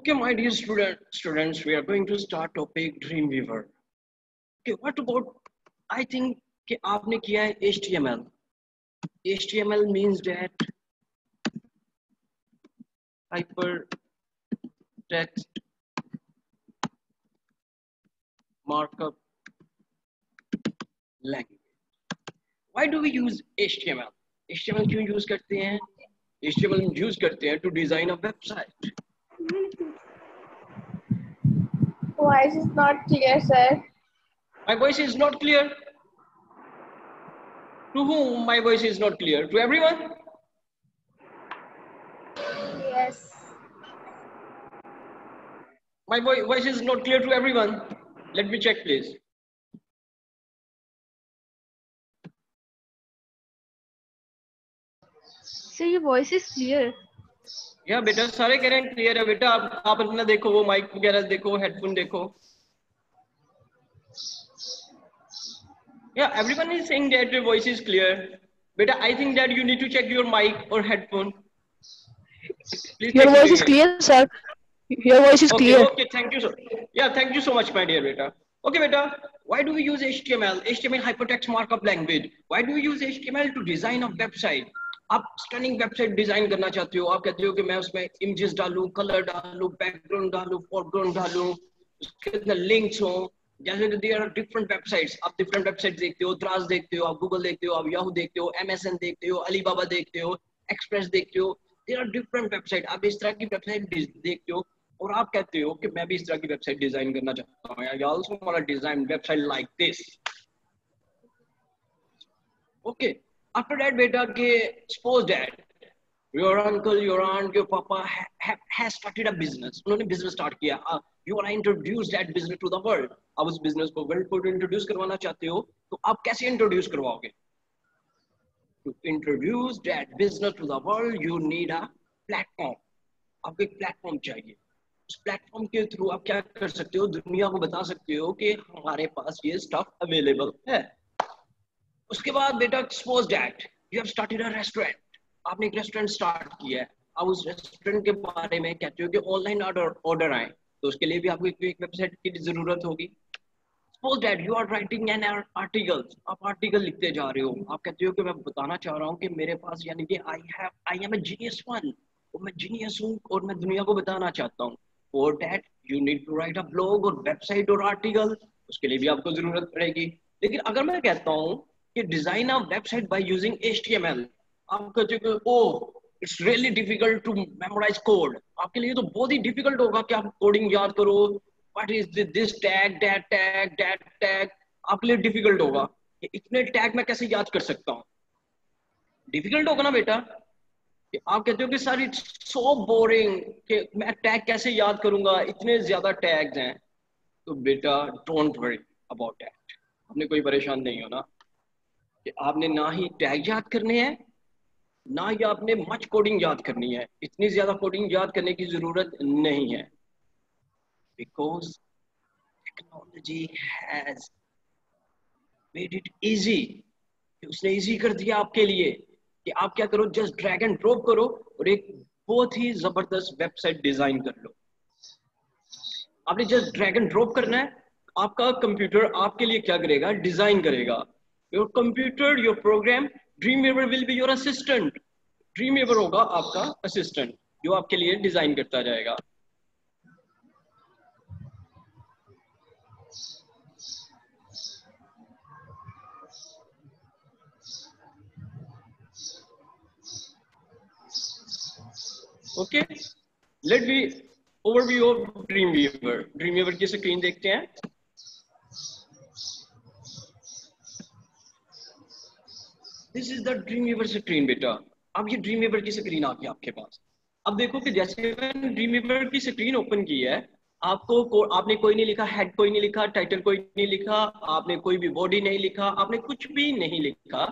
Okay, my dear students, we are going to start topic Dreamweaver. Okay, what about? I think कि आपने किया है HTML. HTML means that hypertext markup language. Why do we use HTML? HTML क्यों use करते हैं? HTML use करते हैं to design a website. Voice is not clear, sir. My voice is not clear. To whom my voice is not clear? To everyone? Yes. My voice is not clear to everyone. Let me check, please. So your voice is clear. या बेटा सारे कह रहे हैं clear है बेटा. आप अपना देखो, वो माइक वगैरह देखो, हेडफोन देखो. Yeah, everyone is saying that your voice is clear. Beta, I think that you need to check your mic or headphone. Please Your check voice it is again. clear, sir. Your voice is Okay, clear. okay, thank you so. Yeah, thank you so much, my dear beta. Okay, beta, why do we use HTML? HTML hypertext markup language. Why do we use HTML to design a website? आप stunning website design करना चाहते हो, आप कहते हो कि मैं उसमें इमेजेस डालूं, कलर डालूं, बैकग्राउंड डालूं, फोरग्राउंड डालूं, उसके अंदर लिंक्स हो. जैसे देयर आर डिफरेंट वेबसाइट्स. आप डिफरेंट वेबसाइट देखते हो, द्रास देखते हो, आप गूगल देखते हो, आप याहू देखते हो, MSN देखते हो, अलीबाबा देखते हो, एक्सप्रेस देखते हो. There are different website. आप इस तरह की वेबसाइट देखते हो और आप कहते हो कि मैं भी इस तरह की वेबसाइट डिजाइन करना चाहता हूं. I also want to design website like this. Okay. After that, beta, suppose that your uncle, your aunt, your papa has started a business. उन्होंने business start किया. You want to introduce that business to the world. आप उस business को world को introduce करवाना चाहते हो, तो आप कैसे introduce करवाओगे? To introduce that business to the world, you need a platform. आपको एक platform चाहिए. उस platform के through आप क्या कर सकते हो? दुनिया को बता सकते हो कि हमारे पास ये stuff available है. उसके बाद बेटा suppose that you have started a restaurant. आपने एक रेस्टोरेंट स्टार्ट किया है. आप उस रेस्टोरेंट के बारे में कहते हो कि ऑनलाइन ऑर्डर आए, तो उसके लिए भी आपको एक वेबसाइट की जरूरत होगी. Suppose that you are writing an article. आप आर्टिकल लिखते जा रहे हो. आप कहते हो कि मैं बताना चाह रहा हूँ कि मेरे पास यानी कि I am a genius one, और मैं जीनियस हूँ और मैं दुनिया को बताना चाहता हूँ. For that you need to write a blog और वेबसाइट और आर्टिकल. उसके लिए भी आपको जरूरत पड़ेगी. लेकिन अगर मैं कहता हूँ कि design a website by using HTML, आप कहते हो oh it's really difficult to memorise code. आपके लिए तो बहुत ही डिफिकल्ट होगा कि आप कोडिंग याद करो. What is this tag, that tag, that tag. आपके लिए डिफिकल्ट होगा. इतने टैग मैं कैसे याद कर सकता हूँ? डिफिकल्ट होगा ना बेटा. कि आप कहते हो कि सर इट्स सो बोरिंग कि मैं टैग कैसे याद करूंगा, इतने ज्यादा टैग्स हैं. तो बेटा डोंट वरी अबाउट दैट. आपने कोई परेशान नहीं होना कि आपने ना ही टैग याद करने हैं, ना ही आपने मच कोडिंग याद करनी है. इतनी ज्यादा कोडिंग याद करने की जरूरत नहीं है. Because technology has made it easy. उसने इजी कर दिया आपके लिए कि आप क्या करो, जस्ट ड्रैग एंड ड्रॉप करो और एक बहुत ही जबरदस्त वेबसाइट डिजाइन कर लो. आपने जस्ट ड्रैग एंड ड्रॉप करना है. आपका कंप्यूटर आपके लिए क्या करेगा? डिजाइन करेगा. Your computer, your program, Dreamweaver will be your assistant. Dreamweaver होगा आपका assistant जो आपके लिए डिजाइन करता जाएगा. Okay, let me overview of Dreamweaver. Dreamweaver की स्क्रीन देखते हैं. This is the Dreamweaver screen बेटा. अब ये Dreamweaver की स्क्रीन आ गई आपके पास. अब देखो कि जैसे मैंने Dreamweaver की स्क्रीन ओपन की है, आपने कोई नहीं लिखा, हेड कोई नहीं लिखा, टाइटल कोई नहीं लिखा, आपने कोई भी बॉडी नहीं लिखा, आपने कुछ भी नहीं लिखा,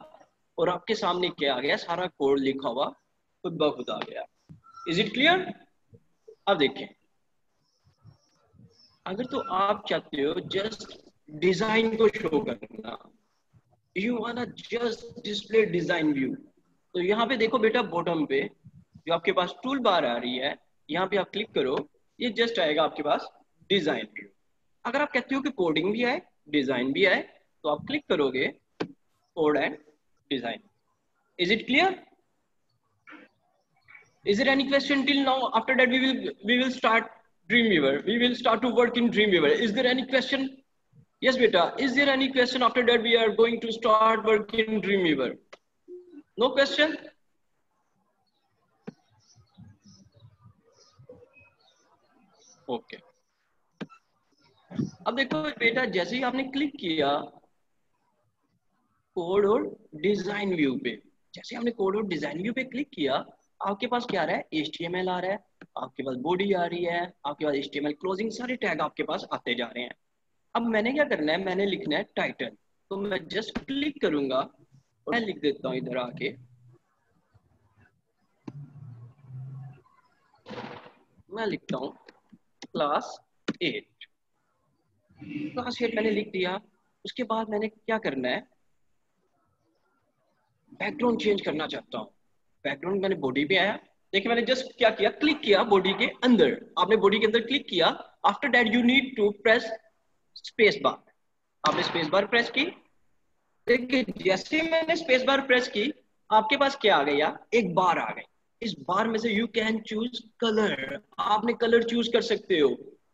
और आपके सामने क्या आ गया? सारा कोड लिखा हुआ खुद ब खुद आ गया. Is it clear? अब देखें, अगर तो आप चाहते हो जस्ट डिजाइन को शो करना, you wanna just display design view, तो यहाँ पे देखो बेटा बॉटम पे जो आपके पास टूल बार आ रही है, यहाँ पे आप क्लिक करो ये जस्ट आएगा आपके पास डिजाइन व्यू। अगर आप कहते हो कि कोडिंग भी आए डिजाइन भी आए तो आप क्लिक करोगे code and design. Is it clear? Is there any question till now? After that we will start Dreamweaver. We will start to work in Dreamweaver. Is there any question? Yes, beta. Is there any question? After that we are going to start work in Dreamweaver. No question? Okay. अब देखो बेटा, जैसे ही आपने click किया code और design view पे, जैसे हमने कोड और डिजाइन व्यू पे क्लिक किया, आपके पास क्या आ रहा है? HTML आ रहा है, आपके पास बॉडी आ रही है, आपके पास HTML क्लोजिंग, सारे टैग आपके पास आते जा रहे हैं। अब मैंने क्या करना है? मैंने लिखना है टाइटल। तो मैं जस्ट क्लिक करूंगा और मैं लिख देता हूं इधर आके, मैं लिखता हूं क्लास 8। क्लास 8 मैंने लिख दिया। उसके बाद मैंने क्या करना है? बैकग्राउंड चेंज करना चाहता हूँ। बैकग्राउंड मैंने बॉडी पे आया, देखिए मैंने जस्ट क्या किया, क्लिक किया बॉडी के अंदर। आपने बॉडी के अंदर क्लिक किया, after that you need to press space bar. आपने स्पेस बार प्रेस की। देखिए जैसे मैंने स्पेस बार प्रेस की, आपके पास क्या आ गया? एक बार आ गई। इस बार में से यू कैन चूज कलर। आपने कलर चूज कर सकते हो।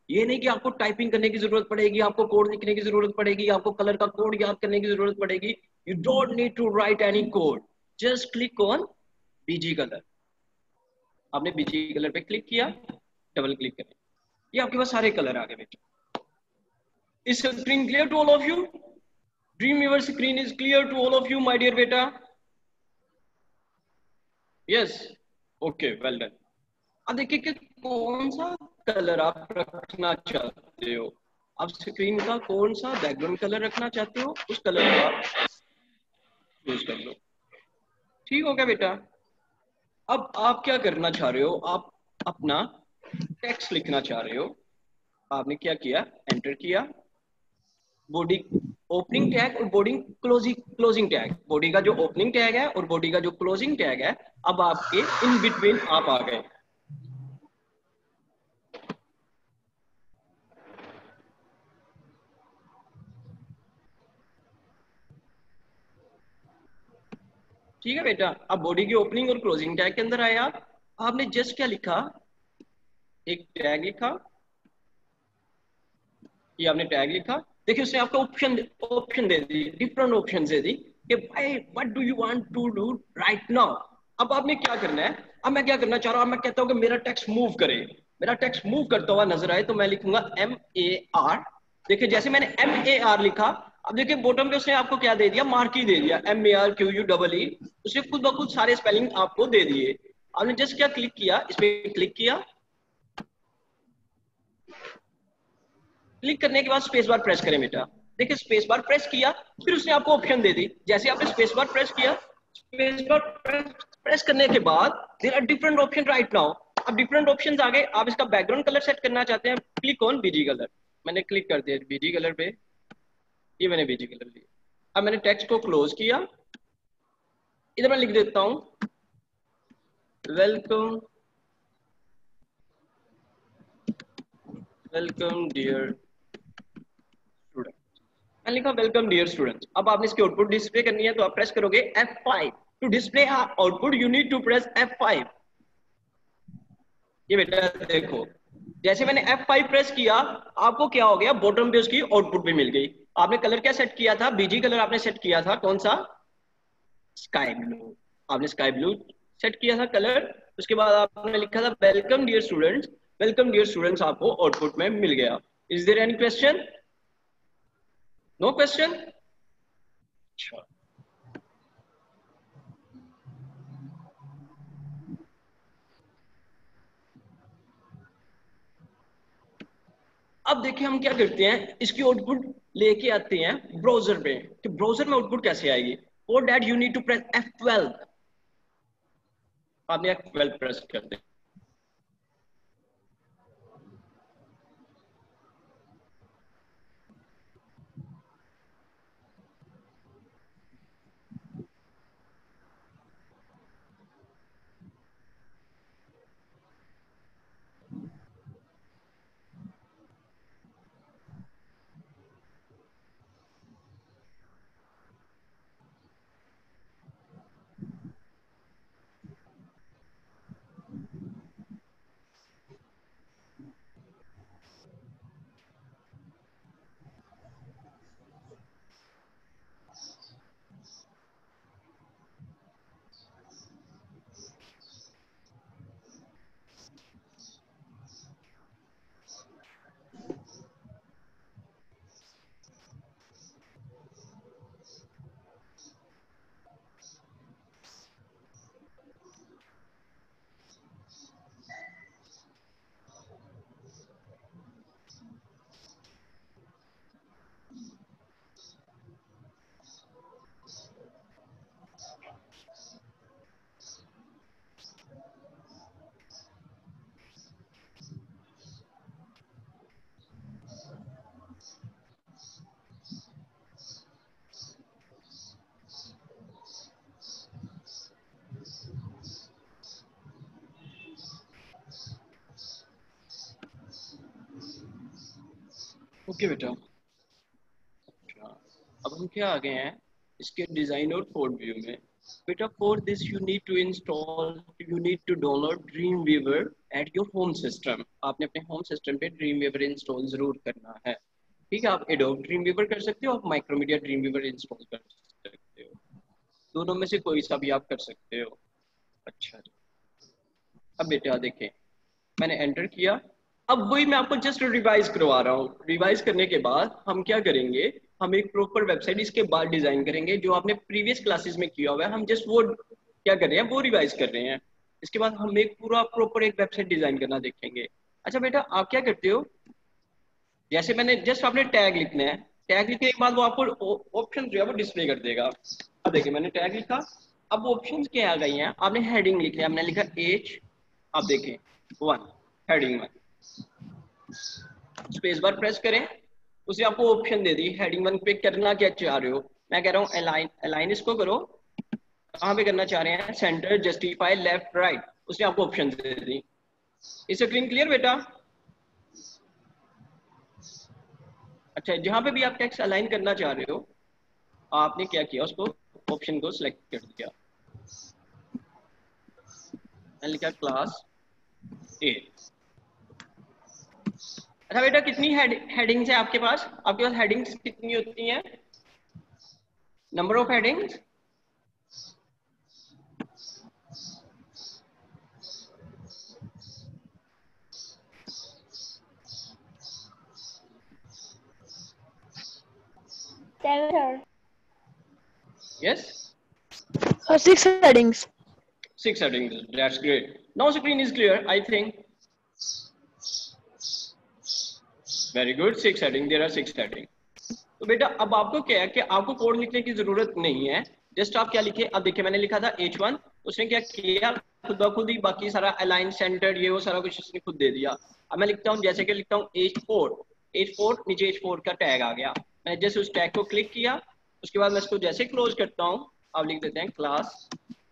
ये नहीं कि आपको टाइपिंग करने की जरूरत पड़ेगी, आपको कोड लिखने की जरूरत पड़ेगी, आपको कलर का कोड याद करने की जरूरत पड़ेगी। You don't need to write any code, just click on BG colour. आपने बीजी कलर पे क्लिक किया, डबल क्लिक करें, ये आपके पास सारे कलर आ गए बेटा। Is screen clear to all of you? Dreamweaver screen is clear to all of you, my dear beta? Yes. Okay, well done. अब देखिए कि कौन सा कलर आप रखना चाहते हो। आप स्क्रीन का कौन सा बैकग्राउंड कलर रखना चाहते हो, उस कलर को आप चूज कर लो। ठीक हो गया बेटा? अब आप क्या करना चाह रहे हो? आप अपना टेक्स्ट लिखना चाह रहे हो। आपने क्या किया? एंटर किया। बॉडी ओपनिंग टैग और बॉडी क्लोजिंग टैग, बॉडी का जो ओपनिंग टैग है और बॉडी का जो क्लोजिंग टैग है, अब आपके इन बिटवीन आप आ गए। ठीक है बेटा? अब बॉडी की ओपनिंग और क्लोजिंग टैग के अंदर आए आप। आपने जस्ट क्या लिखा? एक टैग लिखा। ये आपने टैग लिखा। देखिए उसने आपको ऑप्शन दे दी, डिफरेंट ऑप्शन दे दी कि भाई what do you want to do right now. अब आपने क्या करना है? अब मैं क्या करना चाह रहा हूं? मैं कहता हूं कि मेरा टेक्स्ट मूव करे, मेरा टेक्स्ट मूव करता हुआ नजर आए, तो मैं लिखूंगा MAR। देखिए जैसे मैंने MAR लिखा, अब देखिए बॉटम पे उसने आपको क्या दे दिया? मार्क ही दे दिया, MARQUE। उसने खुद ब खुद सारे स्पेलिंग आपको दे दिए। आपने जस्ट क्या क्लिक किया? इस पे क्लिक किया। क्लिक करने के बाद स्पेस बार प्रेस करें बेटा। देखिए स्पेस बार प्रेस किया, फिर उसने आपको ऑप्शन दे दी। जैसे आपने स्पेस बार प्रेस किया, स्पेस बार प्रेस करने के बाद there are different option right now. अब डिफरेंट ऑप्शंस आ गए। आप इसका बैकग्राउंड कलर सेट करना चाहते हैं, क्लिक ऑन बीजी कलर। मैंने क्लिक कर दिया बीजी कलर पे, ये मैंने बीजी कलर लिया। अब मैंने टेक्स्ट को क्लोज किया। इधर मैं लिख देता हूं वेलकम, वेलकम डियर स्टूडेंट। मैंने लिखा वेलकम डियर स्टूडेंट्स। अब आपने इसकी आउटपुट डिस्प्ले करनी है, तो आप प्रेस करोगे F5। To display output you need to press F5। ये बेटा देखो, जैसे मैंने F5 प्रेस किया, आपको क्या हो गया? बॉटम पे उसकी आउटपुट भी मिल गई। आपने कलर क्या सेट किया था? बीजी कलर आपने सेट किया था, कौन सा? Sky blue. आपने स्काई ब्लू सेट किया था कलर। उसके बाद आपने लिखा था welcome dear students. Welcome dear students आपको आउटपुट में मिल गया। Is there any question? No question? अच्छा, अब देखिए हम क्या करते हैं, इसकी आउटपुट लेके आते हैं ब्राउजर पे कि ब्राउजर में आउटपुट कैसे आएगी। For that you need to press F12। आपने F12 प्रेस कर दिया। ओके बेटा। अच्छा, अब हम क्या आ गए हैं इसके डिजाइन और कोड व्यू में। बेटा for this you need to install, you need to download Dreamweaver at your home system. आपने अपने होम सिस्टम पे ड्रीम वीवर इंस्टॉल जरूर करना है। ठीक है, आप एडोब ड्रीम वीवर कर सकते हो, आप माइक्रोमीडिया ड्रीम वीवर इंस्टॉल कर सकते हो, दोनों में से कोई सा भी आप कर सकते हो। अच्छा, अब बेटा देखें, मैंने एंटर किया। अब वही मैं आपको जस्ट रिवाइज करवा रहा हूँ। रिवाइज करने के बाद हम क्या करेंगे, हम एक प्रॉपर वेबसाइट इसके बाद डिजाइन करेंगे जो आपने प्रीवियस क्लासेस में किया हुआ है। हम जस्ट वो क्या कर रहे हैं, वो रिवाइज कर रहे हैं। इसके बाद हम एक पूरा प्रॉपर एक वेबसाइट डिजाइन करना देखेंगे। अच्छा बेटा, आप क्या करते हो, जैसे मैंने जस्ट आपने टैग लिखना है, टैग लिखने के बाद वो आपको ऑप्शन जो है वो डिस्प्ले कर देगा। अब देखिए मैंने टैग लिखा, अब वो ऑप्शन क्या आ गई हैं, आपने हेडिंग लिखनी है, हमने लिखा एच। अब देखें 1, हेडिंग 1, स्पेस बार प्रेस करें, उसे आपको ऑप्शन दे दी हेडिंग 1 पे करना क्या चाह रहे हो। मैं कह रहा हूँ अलाइन, अलाइन इसको करो। कहाँ पे करना चाह रहे हैं, सेंटर, जस्टिफाई, लेफ्ट, राइट, उसने आपको ऑप्शन दे दी। इस स्क्रीन क्लियर बेटा। अच्छा, जहां पे भी आप टेक्स्ट अलाइन करना चाह रहे हो, आपने क्या किया, उसको ऑप्शन को सिलेक्ट कर दिया। मैंने लिखा क्लास ए। अच्छा बेटा, कितनी हेडिंग्स है आपके पास, आपके पास हेडिंग्स कितनी होती हैं, number of headings? Seven. Yes, 6 headings. 6 headings, that's great. Now screen is clear, I think. Very good, 6 heading, there are 6 heading. तो बेटा अब आपको क्या है कि आपको कोड लिखने की जरूरत नहीं है, जस्ट आप क्या लिखे, अब देखिए मैंने लिखा था H1, उसने क्या किया, खुद ब खुद ही बाकी सारा अलाइन, सेंटर, ये वो सारा कुछ उसने खुद दे दिया। अब मैं लिखता हूँ, जैसे कि लिखता हूँ H4, H4 नीचे H4 का टैग आ गया, मैंने जैसे उस टैग को क्लिक किया, उसके बाद मैं इसको जैसे क्लोज करता हूँ, अब लिख देते हैं क्लास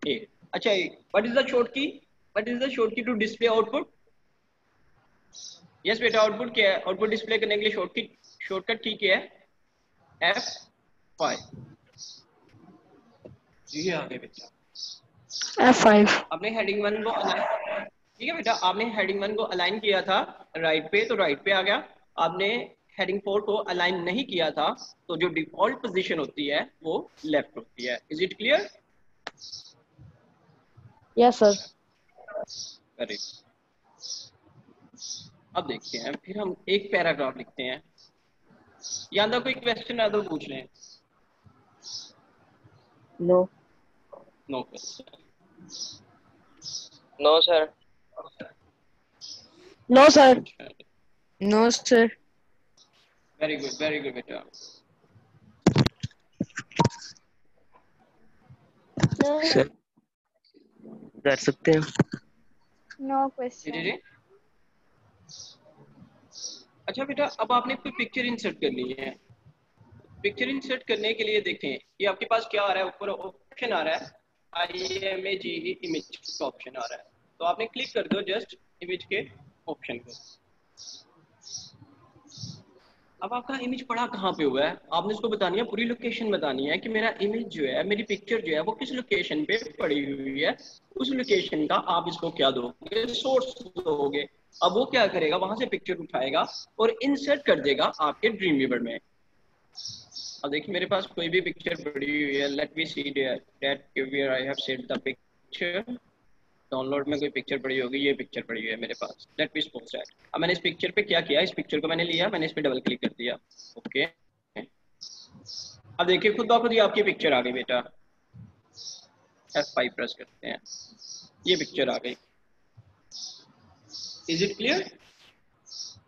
ए। अच्छा, व्हाट इज द शॉर्ट की, व्हाट इज द शॉर्ट की टू डिस्प्ले आउटपुट? यस बेटा, आउटपुट क्या है, आउटपुट डिस्प्ले करने के लिए शॉर्टकट की क्या है, F5। जी आगे बेटा, F5. आपने हेडिंग 1 को अलाइन, ठीक है बेटा, आपने हेडिंग 1 को अलाइन किया था राइट पे, तो राइट पे आ गया। आपने हेडिंग 4 को अलाइन नहीं किया था, तो जो डिफॉल्ट पोजीशन होती है वो लेफ्ट होती है। Is it clear? Yes, sir. Very. अब देखते हैं, फिर हम एक पैराग्राफ लिखते हैं, या अंदर कोई क्वेश्चन है तो पूछ लें। No. No question. No, sir. No, sir. No, sir. Very good बेटा। No. सर कर सकते हैं। No जी question. जी। अच्छा बेटा, अब आपने कोई पिक्चर इंसर्ट करनी है। पिक्चर इंसर्ट करने के लिए देखें कि आपके पास क्या आ रहा है, ऊपर ऑप्शन आ रहा है IMAGE इमेज का ऑप्शन आ रहा है, तो आपने क्लिक कर दो जस्ट इमेज के ऑप्शन को। अब आपका इमेज पड़ा कहाँ पे हुआ है, आपने उसको बतानी है, पूरी लोकेशन बतानी है कि मेरा इमेज जो है, मेरी पिक्चर जो है वो किस लोकेशन पे पड़ी हुई है। उस लोकेशन का आप इसको क्या दोगे, सोर्स दोगे। अब वो क्या करेगा, वहां से पिक्चर उठाएगा और इंसर्ट कर देगा आपके ड्रीम वीवर में। अब देखिए मेरे पास कोई भी पिक्चर पड़ी हुई है, let me see that where I have saved the picture. Download में कोई पिक्चर पड़ी होगी, ये पिक्चर पड़ी हुई है मेरे पास, लेट मी सपोज दैट। अब मैंने इस पिक्चर पे क्या किया, इस पिक्चर को मैंने लिया, मैंने इस पे डबल क्लिक कर दिया। ओके, अब देखिए खुद ब खुद ही आपकी पिक्चर आ गई बेटा। F5 प्रेस करते हैं, ये पिक्चर आ गई। Is it clear?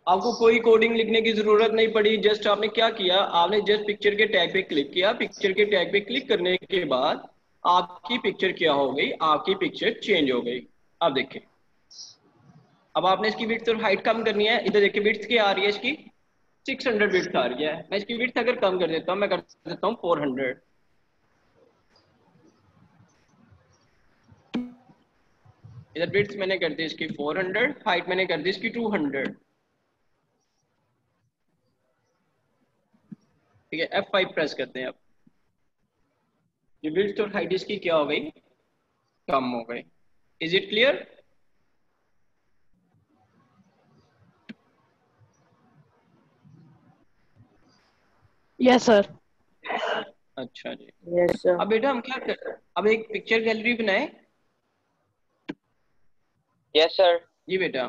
आपको कोई कोडिंग लिखने की जरूरत नहीं पड़ी, जस्ट आपने क्या किया, आपने जस्ट पिक्चर के टैग पे क्लिक किया। पिक्चर के टैग पे क्लिक करने के बाद आपकी पिक्चर क्या हो गई, आपकी पिक्चर चेंज हो गई। अब देखिए, अब आपने इसकी विड्थ और हाइट कम करनी है। इधर देखिए विड्थ क्या आ रही है इसकी, 600 विड्थ आ रही है। मैं इसकी विड्थ अगर कम कर देता हूँ, मैं कर देता हूँ 400। इधर विड्थ मैंने कर दी इसकी 400, हाइट मैंने कर दी इसकी 200। ठीक है, F5 प्रेस करते हैं। अब ये विड्थ और हाइट इसकी क्या हो गई, कम हो गई। Is it clear? Yes, sir. अच्छा जी। Yes, sir. अब बेटा हम क्या कर, अब एक पिक्चर गैलरी बनाए। Yes sir. जी बेटा,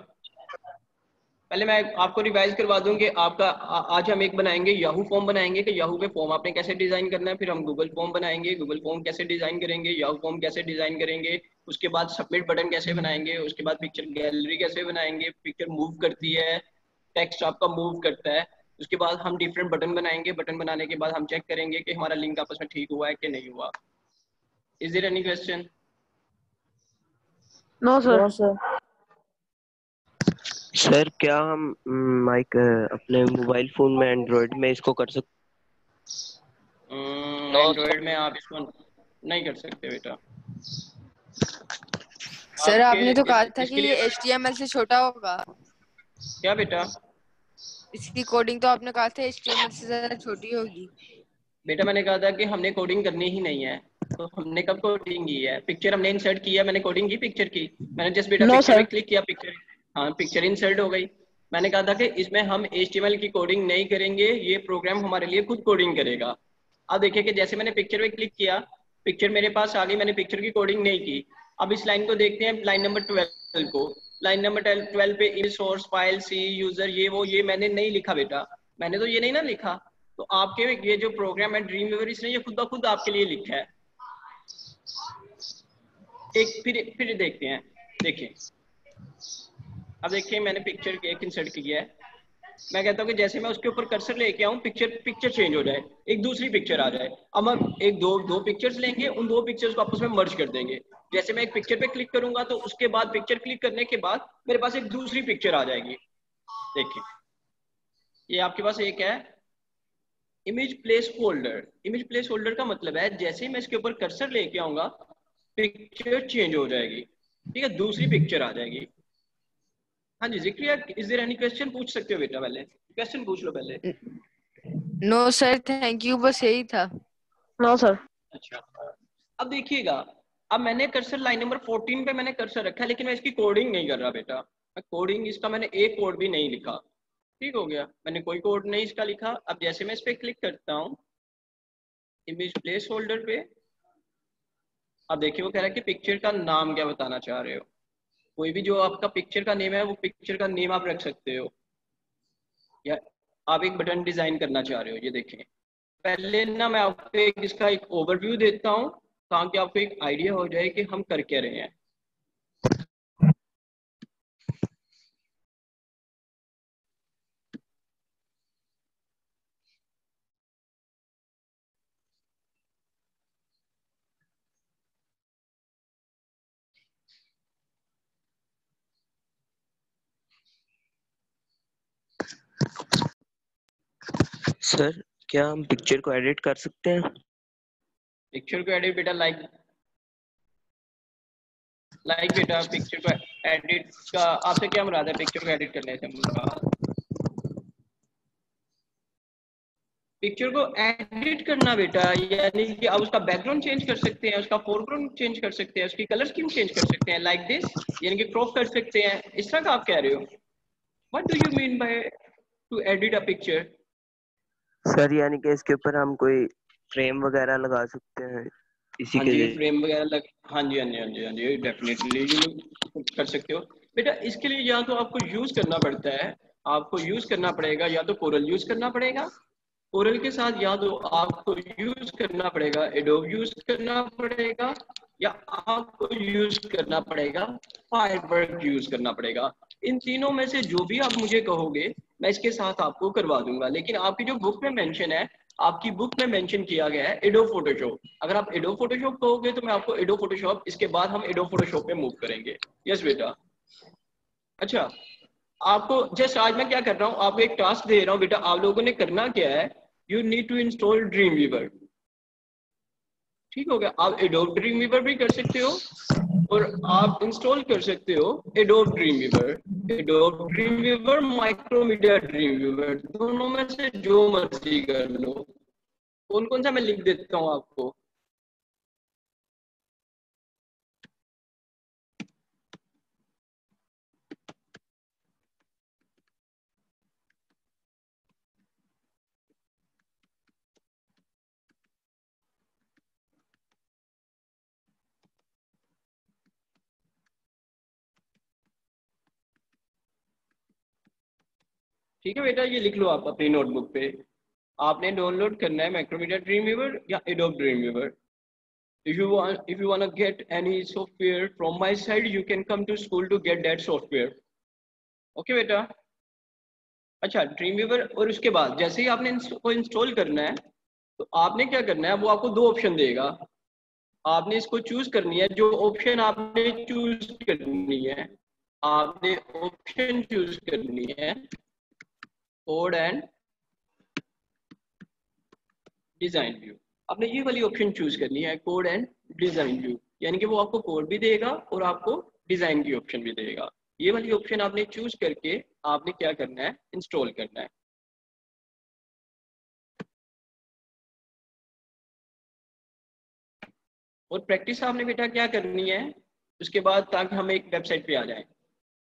पहले मैं आपको रिवाइज करवा दूं कि आपका आज हम एक बनाएंगे याहू फॉर्म बनाएंगे कि याहू पे फॉर्म आपने कैसे डिजाइन करना है। फिर हम गूगल फॉर्म बनाएंगे, गूगल फॉर्म कैसे डिजाइन करेंगे, याहू फॉर्म कैसे डिजाइन करेंगे। उसके बाद सबमिट बटन कैसे बनाएंगे, उसके बाद पिक्चर गैलरी कैसे बनाएंगे, पिक्चर मूव करती है, टेक्स्ट आपका मूव करता है। उसके बाद हम डिफरेंट बटन बनाएंगे, बटन बनाने के बाद हम चेक करेंगे कि हमारा लिंक आपस में ठीक हुआ है कि नहीं हुआ। Is there any question? No, sir. No, sir. Sir क्या हम माइक अपने मोबाइल फोन में एंड्रॉइड में इसको कर सकते? एंड्रॉइड में आप इसको नहीं कर सकते बेटा। सर आपने तो कहा था कि इसके ये लिए HTML से छोटा होगा। क्या बेटा? इसकी कोडिंग तो आपने कहा था HTML से ज्यादा छोटी होगी। बेटा मैंने कहा था कि हमने कोडिंग करनी ही नहीं है, तो हमने कब कोडिंग की है? पिक्चर हमने इंसर्ट किया, मैंने कोडिंग की पिक्चर की? मैंने जस्ट बेटा No, पिक्चर sir. पे क्लिक किया, पिक्चर, हाँ पिक्चर इंसर्ट हो गई। मैंने कहा था कि इसमें हम HTML की कोडिंग नहीं करेंगे, ये प्रोग्राम हमारे लिए खुद कोडिंग करेगा। अब देखिए कि जैसे मैंने पिक्चर पे क्लिक किया, पिक्चर मेरे पास आ गई, मैंने पिक्चर की कोडिंग नहीं की। अब इस लाइन को देखते हैं, लाइन नंबर 12 को। लाइन नंबर 12 पे image source file C user ये मैंने नहीं लिखा बेटा, मैंने तो ये नहीं ना लिखा। तो आपके ये जो प्रोग्राम है ड्रीम वीवर, इसने ये खुद ब खुद आपके लिए लिखा है। एक फिर देखते हैं, देखिए अब देखिए मैंने पिक्चर एक इंसर्ट किया है। मैं कहता हूँ कि जैसे मैं उसके ऊपर कर्सर लेके आऊँ, पिक्चर चेंज हो जाए, एक दूसरी पिक्चर आ जाए। अब हम एक दो पिक्चर्स लेंगे, उन दो पिक्चर्स को आपस में मर्ज कर देंगे। जैसे मैं एक पिक्चर पे क्लिक करूंगा तो उसके बाद पिक्चर क्लिक करने के बाद मेरे पास एक दूसरी पिक्चर आ जाएगी। देखिए ये आपके पास एक है image place holder. Image place holder का मतलब है जैसे ही मैं इसके ऊपर कर्सर लेके आऊंगा, पिक्चर चेंज हो जाएगी, ठीक है, दूसरी पिक्चर आ जाएगी। हाँ जी Zikriya, is there any question? पूछ सकते हो बेटा, पहले क्वेश्चन पूछ लो पहले। नो सर थैंक यू, बस यही था। No, sir. अच्छा, अब देखिएगा, अब मैंने कर्सर लाइन नंबर 14 पे मैंने कर्सर रखा है, लेकिन मैं इसकी कोडिंग नहीं कर रहा बेटा। मैं कोडिंग इसका मैंने एक कोड भी नहीं लिखा, ठीक हो गया, मैंने कोई कोड नहीं इसका लिखा। अब जैसे मैं इस पे क्लिक करता हूँ इमेज प्लेस होल्डर पे, अब देखिए वो कह रहा है कि पिक्चर का नाम क्या बताना चाह रहे हो। कोई भी जो आपका पिक्चर का नेम है वो पिक्चर का नेम आप रख सकते हो, या आप एक बटन डिजाइन करना चाह रहे हो। ये देखें, पहले ना मैं आपको इसका एक ओवरव्यू देता हूँ ताकि आपको एक आइडिया हो जाए कि हम कर क्या रहे हैं। सर क्या हम पिक्चर को एडिट कर सकते हैं? पिक्चर को एडिट बेटा, लाइक बेटा पिक्चर को एडिट का आपसे क्या मुराद है? पिक्चर को एडिट करने से मुराद पिक्चर को एडिट करना बेटा, यानी कि आप उसका बैकग्राउंड चेंज कर सकते हैं, उसका फोरग्राउंड चेंज कर सकते हैं, उसकी कलर स्कीम चेंज कर सकते हैं, लाइक दिस, यानी कि क्रॉप कर सकते हैं। इस तरह का आप कह रहे हो? What do you mean by two edit a picture? Sir यानी कि इसके ऊपर हम कोई फ्रेम वगैरह लगा सकते हैं इसी हाँ के जी लिए? फ्रेम वगैरह लग, हाँ जी हाँ जी हाँ जी हाँ जी डेफिनेटली यू लोग कर सकते हो बेटा। इसके लिए या तो आपको यूज करना पड़ता है, आपको यूज करना पड़ेगा, या तो कोरल यूज करना पड़ेगा, कोरल के साथ या तो आपको यूज करना पड़ेगा एडोब यूज करना पड़ेगा, या आपको यूज करना पड़ेगा फायरवर्क यूज करना पड़ेगा। इन तीनों में से जो भी आप मुझे कहोगे मैं इसके साथ आपको करवा दूंगा। लेकिन आपकी जो बुक में मेंशन है, आपकी बुक में मेंशन किया गया है एडोब फोटोशॉप। अगर आप एडोब फोटोशॉप कहोगे तो मैं आपको एडोब फोटोशॉप, इसके बाद हम एडोब फोटोशॉप पे मूव करेंगे। यस बेटा। अच्छा, आपको जस्ट आज मैं क्या कर रहा हूँ, आपको एक टास्क दे रहा हूँ बेटा। आप लोगों ने करना क्या है, you need to install Dreamweaver, ठीक हो गया। आप एडोब ड्रीम वीवर भी कर सकते हो और आप इंस्टॉल कर सकते हो Adobe Dreamweaver, Adobe Dreamweaver, Macromedia Dreamweaver, दोनों में से जो मर्जी कर लो। कौन कौन सा मैं लिख देता हूँ आपको। ठीक है बेटा, ये लिख लो आप अपनी नोटबुक पे। आपने डाउनलोड करना है मैक्रोमीडिया ड्रीमवीवर या adobe dream weaver. If you want to get any software from my side, you can come to school to get that software. Okay बेटा। अच्छा, ड्रीमवीवर, और उसके बाद जैसे ही आपने इसको इंस्टॉल करना है तो आपने क्या करना है, वो आपको दो ऑप्शन देगा। आपने इसको चूज करनी है, जो ऑप्शन आपने चूज करनी है, आपने ऑप्शन चूज करनी है कोड एंड डिजाइन व्यू। आपने ये वाली ऑप्शन चूज करनी है, कोड एंड डिजाइन व्यू, यानी कि वो आपको कोड भी देगा और आपको डिजाइन की ऑप्शन भी देगा। ये वाली ऑप्शन आपने चूज करके आपने क्या करना है, इंस्टॉल करना है। और प्रैक्टिस आपने बेटा क्या करनी है उसके बाद, ताकि हम एक वेबसाइट पे आ जाएं।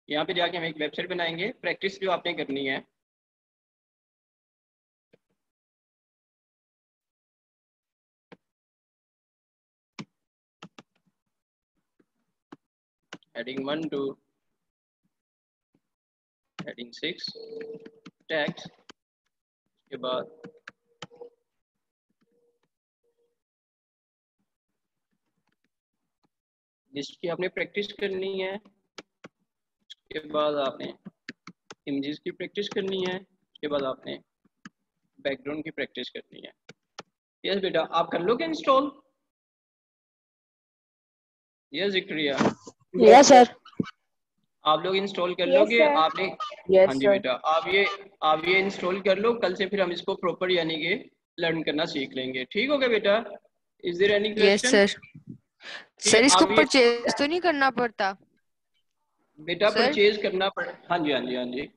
यहाँ पे जाके हम एक वेबसाइट बनाएंगे। प्रैक्टिस जो आपने करनी है, heading 1 to heading 6 text, के बाद लिस्ट की आपने प्रैक्टिस करनी है। उसके बाद आपने इमेजेस की प्रैक्टिस करनी है। उसके बाद आपने बैकग्राउंड की प्रैक्टिस करनी है। यस बेटा, आप कर लोगे install? Yes Zakariya, Yes, sir. आप लोग इंस्टॉल कर Yes, लोगे? sir. आपने Yes, हाँ जी sir. बेटा, आप ये इंस्टॉल कर लो। कल से फिर हम इसको प्रॉपर यानी कि लर्न करना सीख लेंगे। ठीक हो गया बेटा? Is there any yes question? Sir. Sir इसको आप ये परचेज तो नहीं करना पड़ता? बेटा सर? परचेज करना पड़, हाँ जी हाँ जी हाँ जी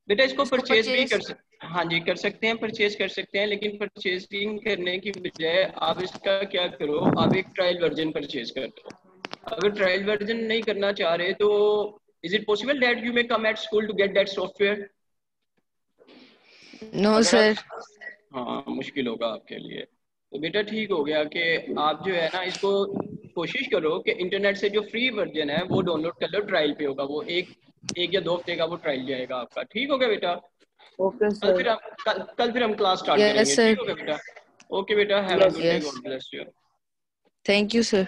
बेटा, इसको इसको परचेज भी परचेज, हाँ जी कर सकते हैं, परचेज कर सकते हैं। लेकिन परचेजिंग करने की बजाय आप इसका क्या करो, आप एक ट्रायल वर्जन परचेज कर दो। अगर ट्रायल वर्जन नहीं करना चाह रहे तो is it possible that you may come at school to get that software? No sir. हाँ, मुश्किल होगा आपके लिए। तो बेटा ठीक हो गया कि आप जो है ना, इसको कोशिश करो कि इंटरनेट से जो फ्री वर्जन है वो डाउनलोड कर लो। ट्रायल पे होगा वो, एक या 2 हफ्ते का वो ट्रायल जाएगा आपका। ठीक हो गया बेटा? Okay, कल sir. फिर हम कल फिर हम क्लास स्टार्ट यस करेंगे। सर। ठीक हो गया बेटा? ओके बेटा, have a Yes. Good day, yes, God bless you. Thank you sir.